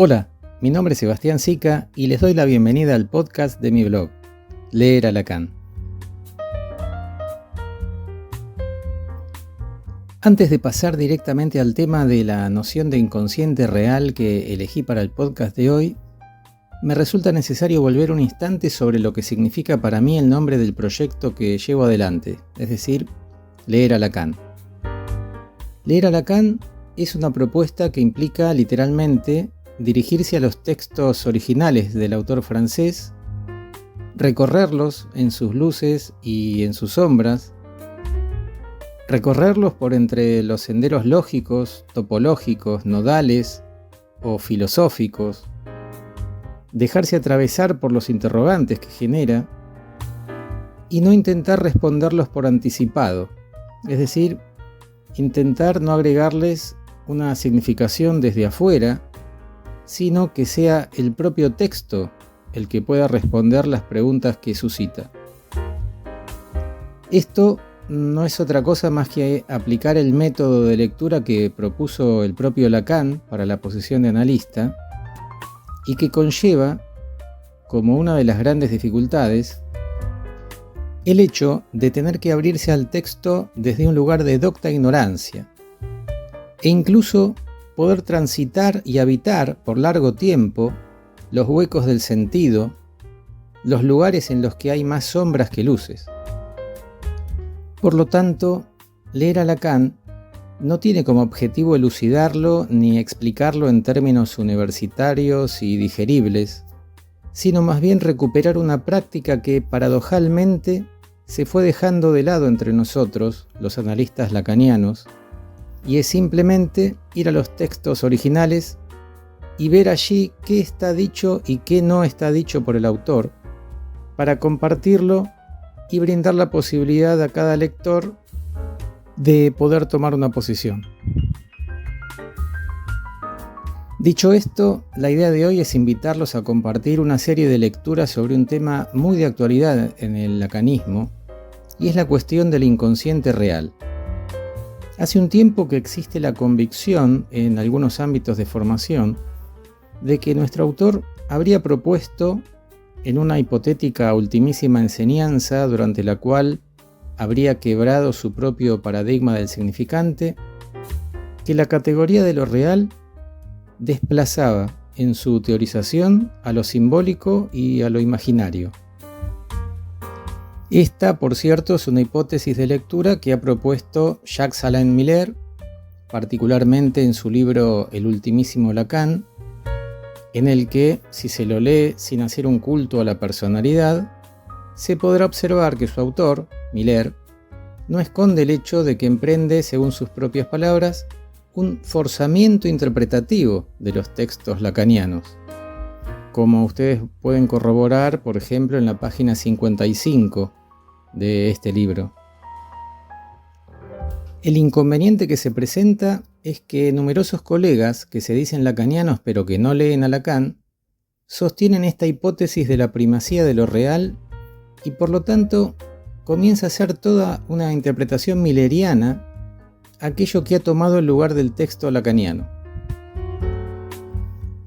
Hola, mi nombre es Sebastián Sica y les doy la bienvenida al podcast de mi blog, Leer a Lacan. Antes de pasar directamente al tema de la noción de inconsciente real que elegí para el podcast de hoy, me resulta necesario volver un instante sobre lo que significa para mí el nombre del proyecto que llevo adelante, es decir, Leer a Lacan. Leer a Lacan es una propuesta que implica literalmente dirigirse a los textos originales del autor francés, recorrerlos en sus luces y en sus sombras, recorrerlos por entre los senderos lógicos, topológicos, nodales o filosóficos, dejarse atravesar por los interrogantes que genera y no intentar responderlos por anticipado, es decir, intentar no agregarles una significación desde afuera, sino que sea el propio texto el que pueda responder las preguntas que suscita. Esto no es otra cosa más que aplicar el método de lectura que propuso el propio Lacan para la posición de analista y que conlleva, como una de las grandes dificultades, el hecho de tener que abrirse al texto desde un lugar de docta ignorancia e incluso poder transitar y habitar por largo tiempo los huecos del sentido, los lugares en los que hay más sombras que luces. Por lo tanto, leer a Lacan no tiene como objetivo elucidarlo ni explicarlo en términos universitarios y digeribles, sino más bien recuperar una práctica que paradojalmente se fue dejando de lado entre nosotros, los analistas lacanianos, y es simplemente ir a los textos originales y ver allí qué está dicho y qué no está dicho por el autor, para compartirlo y brindar la posibilidad a cada lector de poder tomar una posición. Dicho esto, la idea de hoy es invitarlos a compartir una serie de lecturas sobre un tema muy de actualidad en el lacanismo, y es la cuestión del inconsciente real. Hace un tiempo que existe la convicción, en algunos ámbitos de formación, de que nuestro autor habría propuesto, en una hipotética ultimísima enseñanza durante la cual habría quebrado su propio paradigma del significante, que la categoría de lo real desplazaba en su teorización a lo simbólico y a lo imaginario. Esta, por cierto, es una hipótesis de lectura que ha propuesto Jacques-Alain Miller, particularmente en su libro El ultimísimo Lacan, en el que, si se lo lee sin hacer un culto a la personalidad, se podrá observar que su autor, Miller, no esconde el hecho de que emprende, según sus propias palabras, un forzamiento interpretativo de los textos lacanianos, como ustedes pueden corroborar, por ejemplo, en la página 55 de este libro. El inconveniente que se presenta es que numerosos colegas que se dicen lacanianos pero que no leen a Lacan sostienen esta hipótesis de la primacía de lo real y por lo tanto comienza a ser toda una interpretación milleriana aquello que ha tomado el lugar del texto lacaniano.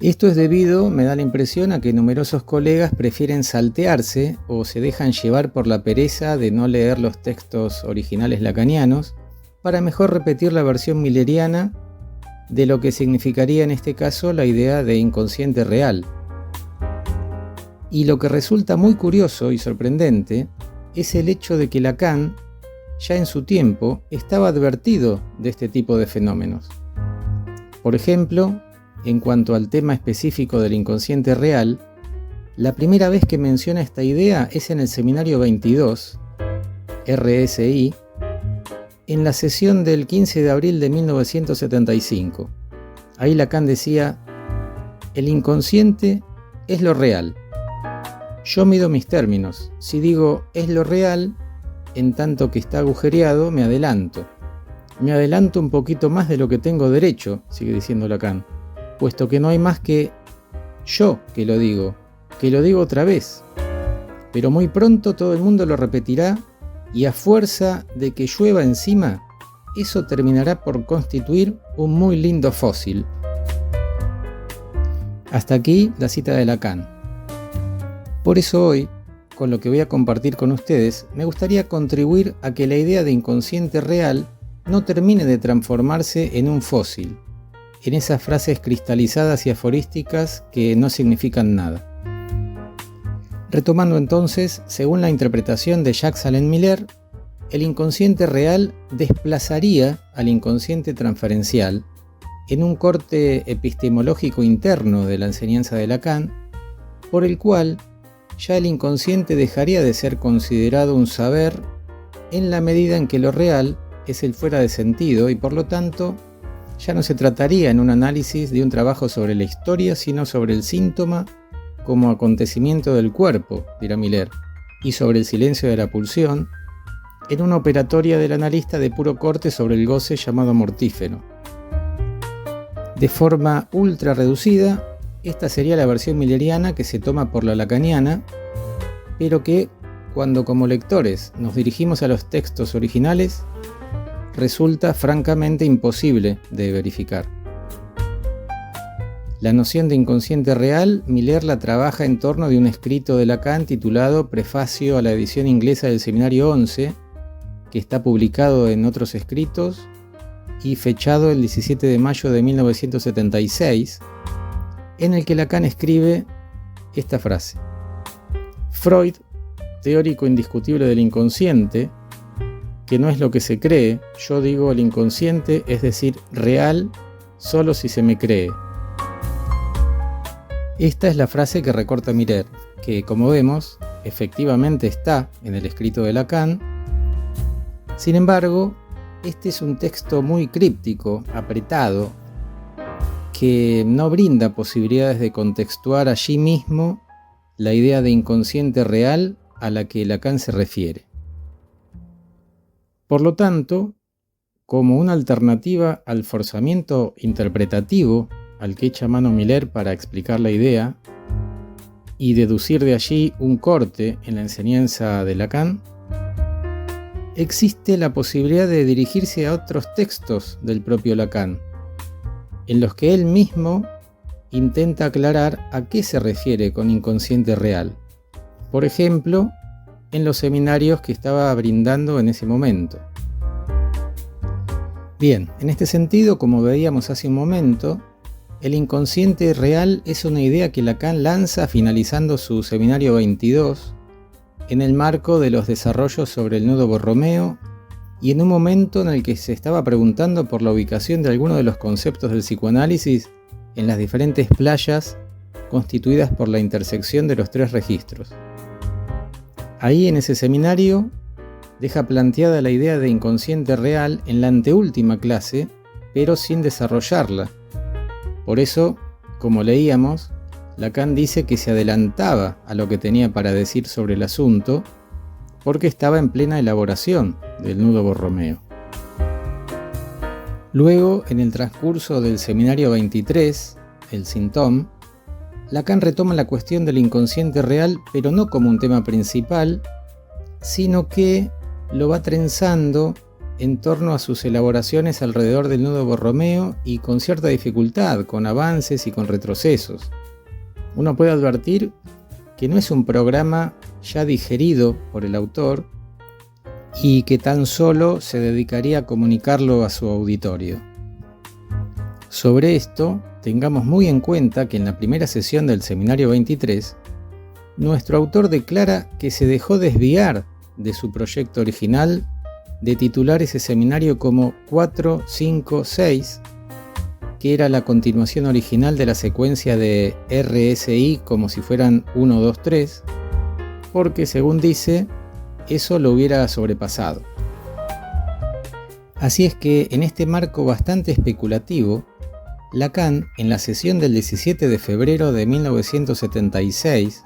Esto es debido, me da la impresión, a que numerosos colegas prefieren saltearse o se dejan llevar por la pereza de no leer los textos originales lacanianos para mejor repetir la versión milleriana de lo que significaría en este caso la idea de inconsciente real. Y lo que resulta muy curioso y sorprendente es el hecho de que Lacan, ya en su tiempo, estaba advertido de este tipo de fenómenos. Por ejemplo, en cuanto al tema específico del inconsciente real, la primera vez que menciona esta idea es en el seminario 22, RSI, en la sesión del 15 de abril de 1975. Ahí Lacan decía: el inconsciente es lo real. Yo mido mis términos. Si digo es lo real, en tanto que está agujereado, me adelanto. Me adelanto un poquito más de lo que tengo derecho, sigue diciendo Lacan, puesto que no hay más que yo que lo digo otra vez. Pero muy pronto todo el mundo lo repetirá y a fuerza de que llueva encima, eso terminará por constituir un muy lindo fósil. Hasta aquí la cita de Lacan. Por eso hoy, con lo que voy a compartir con ustedes, me gustaría contribuir a que la idea de inconsciente real no termine de transformarse en un fósil, en esas frases cristalizadas y aforísticas que no significan nada. Retomando entonces, según la interpretación de Jacques Alain Miller, el inconsciente real desplazaría al inconsciente transferencial en un corte epistemológico interno de la enseñanza de Lacan, por el cual ya el inconsciente dejaría de ser considerado un saber en la medida en que lo real es el fuera de sentido y por lo tanto ya no se trataría en un análisis de un trabajo sobre la historia, sino sobre el síntoma como acontecimiento del cuerpo, dirá Miller, y sobre el silencio de la pulsión, en una operatoria del analista de puro corte sobre el goce llamado mortífero. De forma ultra reducida, esta sería la versión milleriana que se toma por la lacaniana, pero que, cuando como lectores nos dirigimos a los textos originales, resulta francamente imposible de verificar. La noción de inconsciente real, Miller la trabaja en torno de un escrito de Lacan titulado Prefacio a la edición inglesa del Seminario 11, que está publicado en Otros Escritos y fechado el 17 de mayo de 1976, en el que Lacan escribe esta frase: Freud, teórico indiscutible del inconsciente, que no es lo que se cree, yo digo el inconsciente, es decir, real, solo si se me cree. Esta es la frase que recorta Miller, que, como vemos, efectivamente está en el escrito de Lacan. Sin embargo, este es un texto muy críptico, apretado, que no brinda posibilidades de contextuar allí mismo la idea de inconsciente real a la que Lacan se refiere. Por lo tanto, como una alternativa al forzamiento interpretativo al que echa mano Miller para explicar la idea y deducir de allí un corte en la enseñanza de Lacan, existe la posibilidad de dirigirse a otros textos del propio Lacan, en los que él mismo intenta aclarar a qué se refiere con inconsciente real. Por ejemplo, en los seminarios que estaba brindando en ese momento. Bien, en este sentido, como veíamos hace un momento, el inconsciente real es una idea que Lacan lanza finalizando su Seminario 22, en el marco de los desarrollos sobre el nudo Borromeo y en un momento en el que se estaba preguntando por la ubicación de algunos de los conceptos del psicoanálisis en las diferentes playas constituidas por la intersección de los tres registros. Ahí en ese seminario deja planteada la idea de inconsciente real en la anteúltima clase, pero sin desarrollarla. Por eso, como leíamos, Lacan dice que se adelantaba a lo que tenía para decir sobre el asunto porque estaba en plena elaboración del nudo Borromeo. Luego, en el transcurso del Seminario 23, el Symptôme, Lacan retoma la cuestión del inconsciente real, pero no como un tema principal, sino que lo va trenzando en torno a sus elaboraciones alrededor del nudo Borromeo y con cierta dificultad, con avances y con retrocesos. Uno puede advertir que no es un programa ya digerido por el autor y que tan solo se dedicaría a comunicarlo a su auditorio. Sobre esto, tengamos muy en cuenta que en la primera sesión del Seminario 23, nuestro autor declara que se dejó desviar de su proyecto original de titular ese seminario como 4, 5, 6, que era la continuación original de la secuencia de RSI como si fueran 1, 2, 3, porque según dice, eso lo hubiera sobrepasado. Así es que en este marco bastante especulativo, Lacan, en la sesión del 17 de febrero de 1976,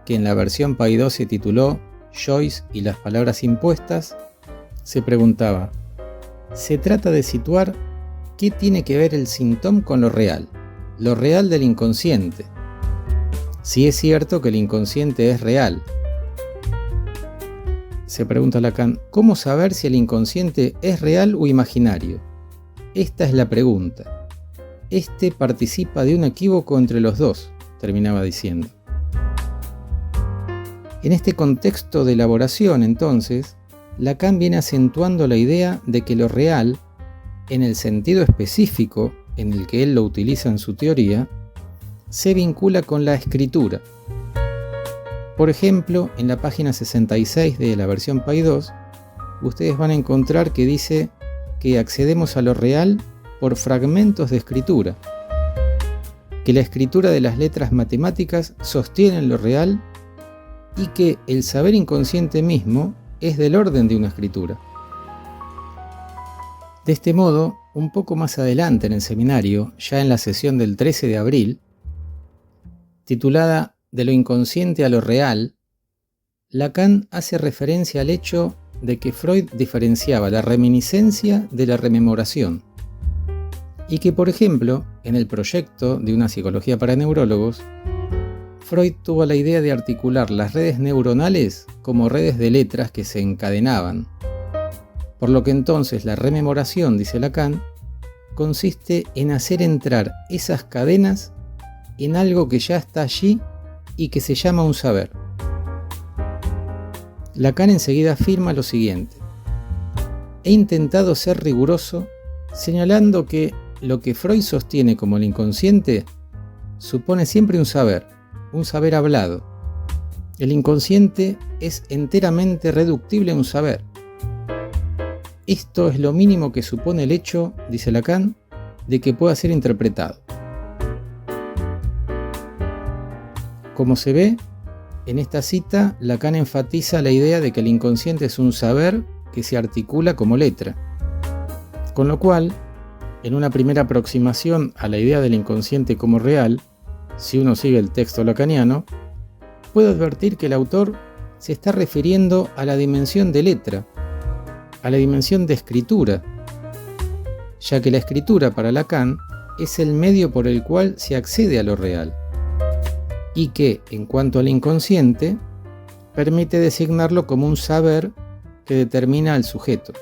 que en la versión Paidós se tituló Joyce y las palabras impuestas, se preguntaba: ¿se trata de situar qué tiene que ver el Symptôme con lo real del inconsciente? Si es cierto que el inconsciente es real. Se pregunta Lacan, ¿cómo saber si el inconsciente es real o imaginario? Esta es la pregunta. este participa de un equívoco entre los dos, terminaba diciendo. En este contexto de elaboración, entonces, Lacan viene acentuando la idea de que lo real, en el sentido específico en el que él lo utiliza en su teoría, se vincula con la escritura. Por ejemplo, en la página 66 de la versión PAI 2, ustedes van a encontrar que dice que accedemos a lo real por fragmentos de escritura, que la escritura de las letras matemáticas sostiene lo real y que el saber inconsciente mismo es del orden de una escritura. De este modo, un poco más adelante en el seminario, ya en la sesión del 13 de abril, titulada De lo inconsciente a lo real, Lacan hace referencia al hecho de que Freud diferenciaba la reminiscencia de la rememoración y que, por ejemplo, en el proyecto de una psicología para neurólogos, Freud tuvo la idea de articular las redes neuronales como redes de letras que se encadenaban, por lo que entonces la rememoración, dice Lacan, consiste en hacer entrar esas cadenas en algo que ya está allí y que se llama un saber. Lacan enseguida afirma lo siguiente: he intentado ser riguroso señalando que lo que Freud sostiene como el inconsciente supone siempre un saber hablado. El inconsciente es enteramente reductible a un saber. Esto es lo mínimo que supone el hecho, dice Lacan, de que pueda ser interpretado. Como se ve, en esta cita, Lacan enfatiza la idea de que el inconsciente es un saber que se articula como letra. Con lo cual, en una primera aproximación a la idea del inconsciente como real, si uno sigue el texto lacaniano, puede advertir que el autor se está refiriendo a la dimensión de letra, a la dimensión de escritura, ya que la escritura para Lacan es el medio por el cual se accede a lo real, y que, en cuanto al inconsciente, permite designarlo como un saber que determina al sujeto.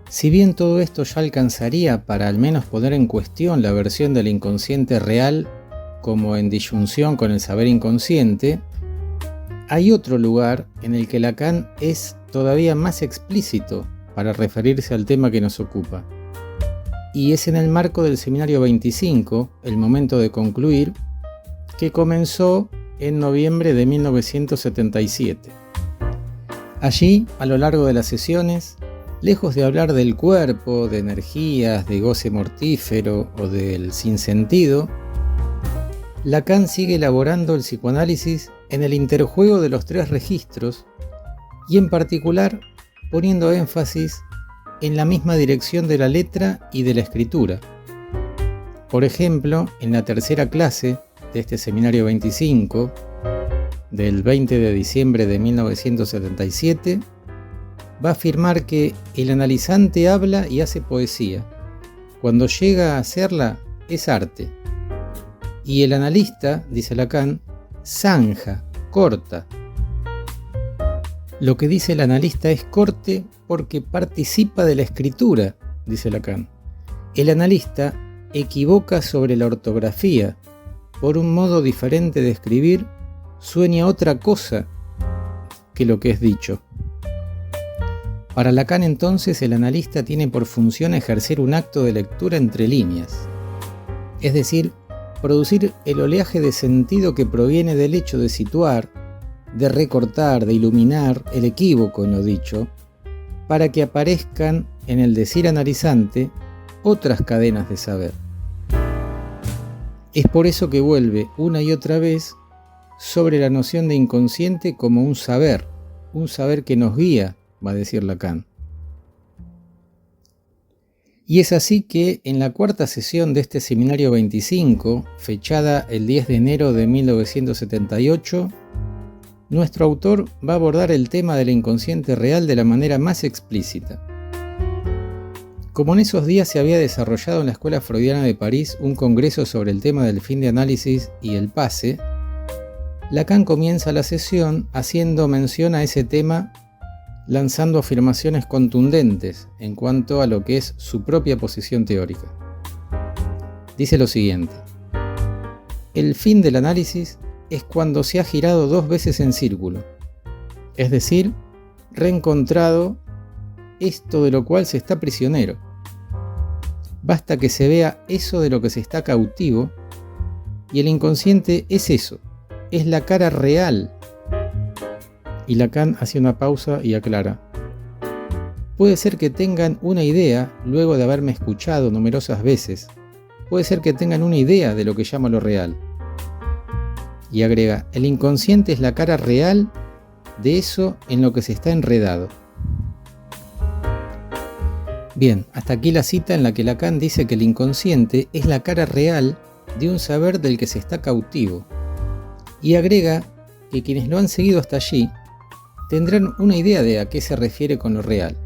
Si bien todo esto ya alcanzaría para al menos poner en cuestión la versión del inconsciente real como en disyunción con el saber inconsciente, hay otro lugar en el que Lacan es todavía más explícito para referirse al tema que nos ocupa. Y es en el marco del seminario 25, el momento de concluir, que comenzó en noviembre de 1977. Allí, a lo largo de las sesiones, lejos de hablar del cuerpo, de energías, de goce mortífero o del sinsentido, Lacan sigue elaborando el psicoanálisis en el interjuego de los tres registros y en particular poniendo énfasis en la misma dirección de la letra y de la escritura. Por ejemplo, en la tercera clase de este seminario 25, del 20 de diciembre de 1977, va a afirmar que el analizante habla y hace poesía. Cuando llega a hacerla, es arte. Y el analista, dice Lacan, zanja, corta. Lo que dice el analista es corte porque participa de la escritura, dice Lacan. El analista equivoca sobre la ortografía. Por un modo diferente de escribir, sueña otra cosa que lo que es dicho. Para Lacan, entonces, el analista tiene por función ejercer un acto de lectura entre líneas, es decir, producir el oleaje de sentido que proviene del hecho de situar, de recortar, de iluminar el equívoco en lo dicho, para que aparezcan en el decir analizante otras cadenas de saber. Es por eso que vuelve una y otra vez sobre la noción de inconsciente como un saber que nos guía, va a decir Lacan. Y es así que en la cuarta sesión de este seminario 25, fechada el 10 de enero de 1978, nuestro autor va a abordar el tema del inconsciente real de la manera más explícita. Como en esos días se había desarrollado en la Escuela Freudiana de París un congreso sobre el tema del fin de análisis y el pase, Lacan comienza la sesión haciendo mención a ese tema, lanzando afirmaciones contundentes en cuanto a lo que es su propia posición teórica. Dice lo siguiente: el fin del análisis es cuando se ha girado 2 veces en círculo, es decir, reencontrado esto de lo cual se está prisionero. Basta que se vea eso de lo que se está cautivo, y el inconsciente es eso, es la cara real. Y Lacan hace una pausa y aclara: puede ser que tengan una idea luego de haberme escuchado numerosas veces, puede ser que tengan una idea de lo que llamo lo real. Y agrega: el inconsciente es la cara real de eso en lo que se está enredado. Bien, hasta aquí la cita en la que Lacan dice que el inconsciente es la cara real de un saber del que se está cautivo. Y agrega que quienes lo han seguido hasta allí tendrán una idea de a qué se refiere con lo real.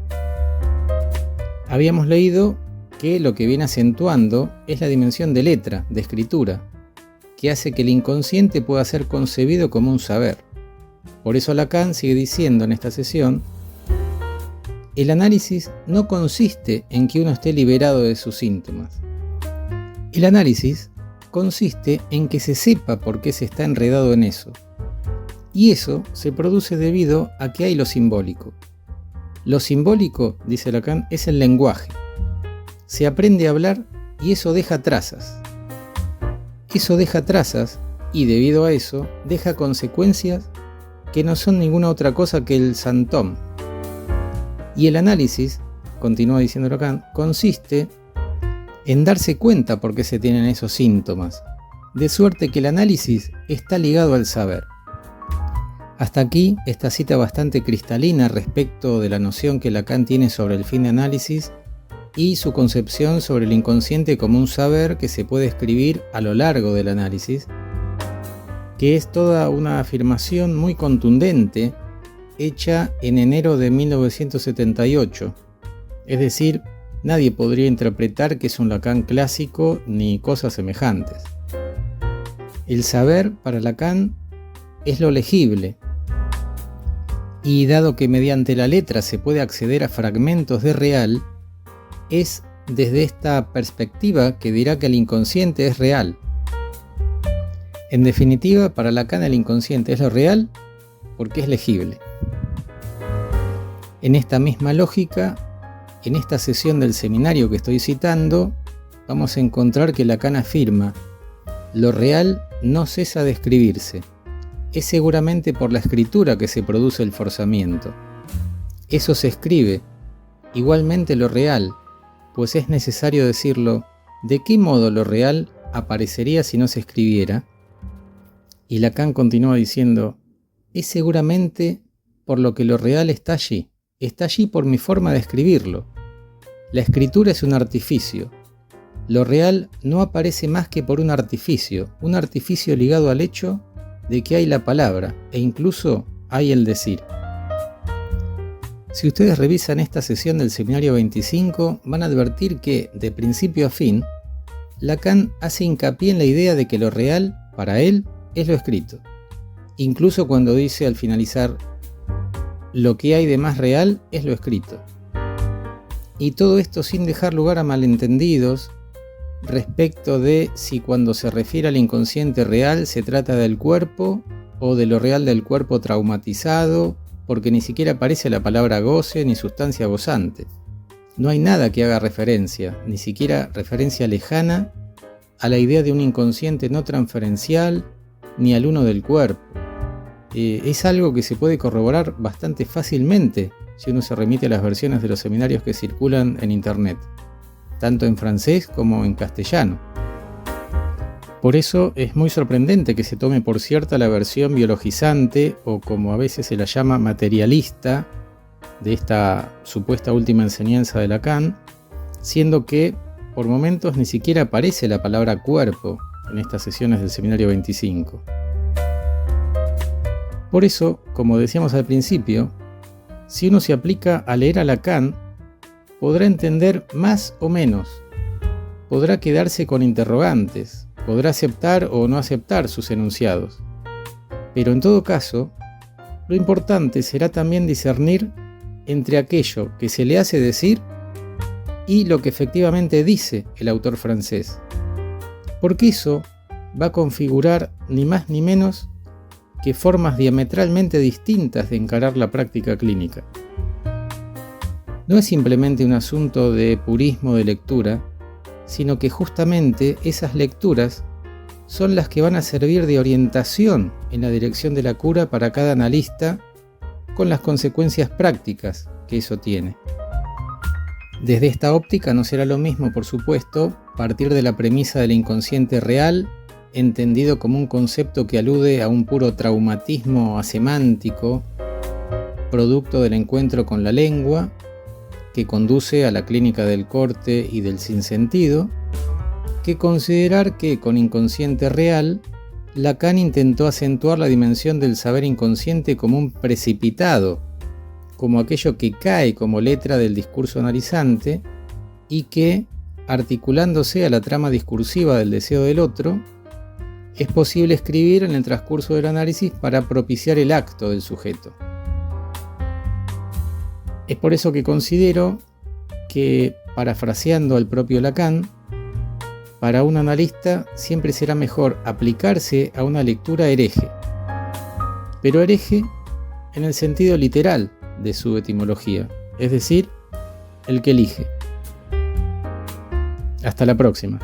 Habíamos leído que lo que viene acentuando es la dimensión de letra, de escritura, que hace que el inconsciente pueda ser concebido como un saber. Por eso Lacan sigue diciendo en esta sesión: el análisis no consiste en que uno esté liberado de sus síntomas. El análisis consiste en que se sepa por qué se está enredado en eso. Y eso se produce debido a que hay lo simbólico. Lo simbólico, dice Lacan, es el lenguaje. Se aprende a hablar y eso deja trazas. Eso deja trazas y debido a eso deja consecuencias que no son ninguna otra cosa que el santóm. Y el análisis, continúa diciendo Lacan, consiste en darse cuenta por qué se tienen esos síntomas, de suerte que el análisis está ligado al saber. Hasta aquí esta cita bastante cristalina respecto de la noción que Lacan tiene sobre el fin de análisis y su concepción sobre el inconsciente como un saber que se puede escribir a lo largo del análisis, que es toda una afirmación muy contundente hecha en enero de 1978. Es decir, nadie podría interpretar que es un Lacan clásico ni cosas semejantes. El saber para Lacan es lo legible, y dado que mediante la letra se puede acceder a fragmentos de real, es desde esta perspectiva que dirá que el inconsciente es real. En definitiva, para Lacan el inconsciente es lo real porque es legible. En esta misma lógica, en esta sesión del seminario que estoy citando, vamos a encontrar que Lacan afirma: lo real no cesa de escribirse. Es seguramente por la escritura que se produce el forzamiento. Eso se escribe, igualmente lo real, pues es necesario decirlo: ¿de qué modo lo real aparecería si no se escribiera? Y Lacan continúa diciendo: es seguramente por lo que lo real está allí por mi forma de escribirlo. La escritura es un artificio. Lo real no aparece más que por un artificio ligado al hecho de que hay la palabra e incluso hay el decir. Si ustedes revisan esta sesión del Seminario 25, van a advertir que, de principio a fin, Lacan hace hincapié en la idea de que lo real, para él, es lo escrito. Incluso cuando dice al finalizar: lo que hay de más real es lo escrito. Y todo esto sin dejar lugar a malentendidos respecto de si cuando se refiere al inconsciente real se trata del cuerpo o de lo real del cuerpo traumatizado, porque ni siquiera aparece la palabra goce ni sustancia gozante. No hay nada que haga referencia, ni siquiera referencia lejana, a la idea de un inconsciente no transferencial ni al uno del cuerpo. Es algo que se puede corroborar bastante fácilmente si uno se remite a las versiones de los seminarios que circulan en internet, tanto en francés como en castellano. Por eso es muy sorprendente que se tome por cierta la versión biologizante, o como a veces se la llama materialista, de esta supuesta última enseñanza de Lacan, siendo que por momentos ni siquiera aparece la palabra cuerpo en estas sesiones del Seminario 25. Por eso, como decíamos al principio, si uno se aplica a leer a Lacan, podrá entender más o menos, podrá quedarse con interrogantes, podrá aceptar o no aceptar sus enunciados. Pero en todo caso, lo importante será también discernir entre aquello que se le hace decir y lo que efectivamente dice el autor francés. porque eso va a configurar ni más ni menos que formas diametralmente distintas de encarar la práctica clínica. No es simplemente un asunto de purismo de lectura, sino que justamente esas lecturas son las que van a servir de orientación en la dirección de la cura para cada analista, con las consecuencias prácticas que eso tiene. Desde esta óptica no será lo mismo, por supuesto, partir de la premisa del inconsciente real, entendido como un concepto que alude a un puro traumatismo asemántico, producto del encuentro con la lengua, que conduce a la clínica del corte y del sinsentido, que considerar que con inconsciente real, Lacan intentó acentuar la dimensión del saber inconsciente como un precipitado, como aquello que cae como letra del discurso analizante y que, articulándose a la trama discursiva del deseo del otro, es posible escribir en el transcurso del análisis para propiciar el acto del sujeto. Es por eso que considero que, parafraseando al propio Lacan, para un analista siempre será mejor aplicarse a una lectura hereje, pero hereje en el sentido literal de su etimología, es decir, el que elige. Hasta la próxima.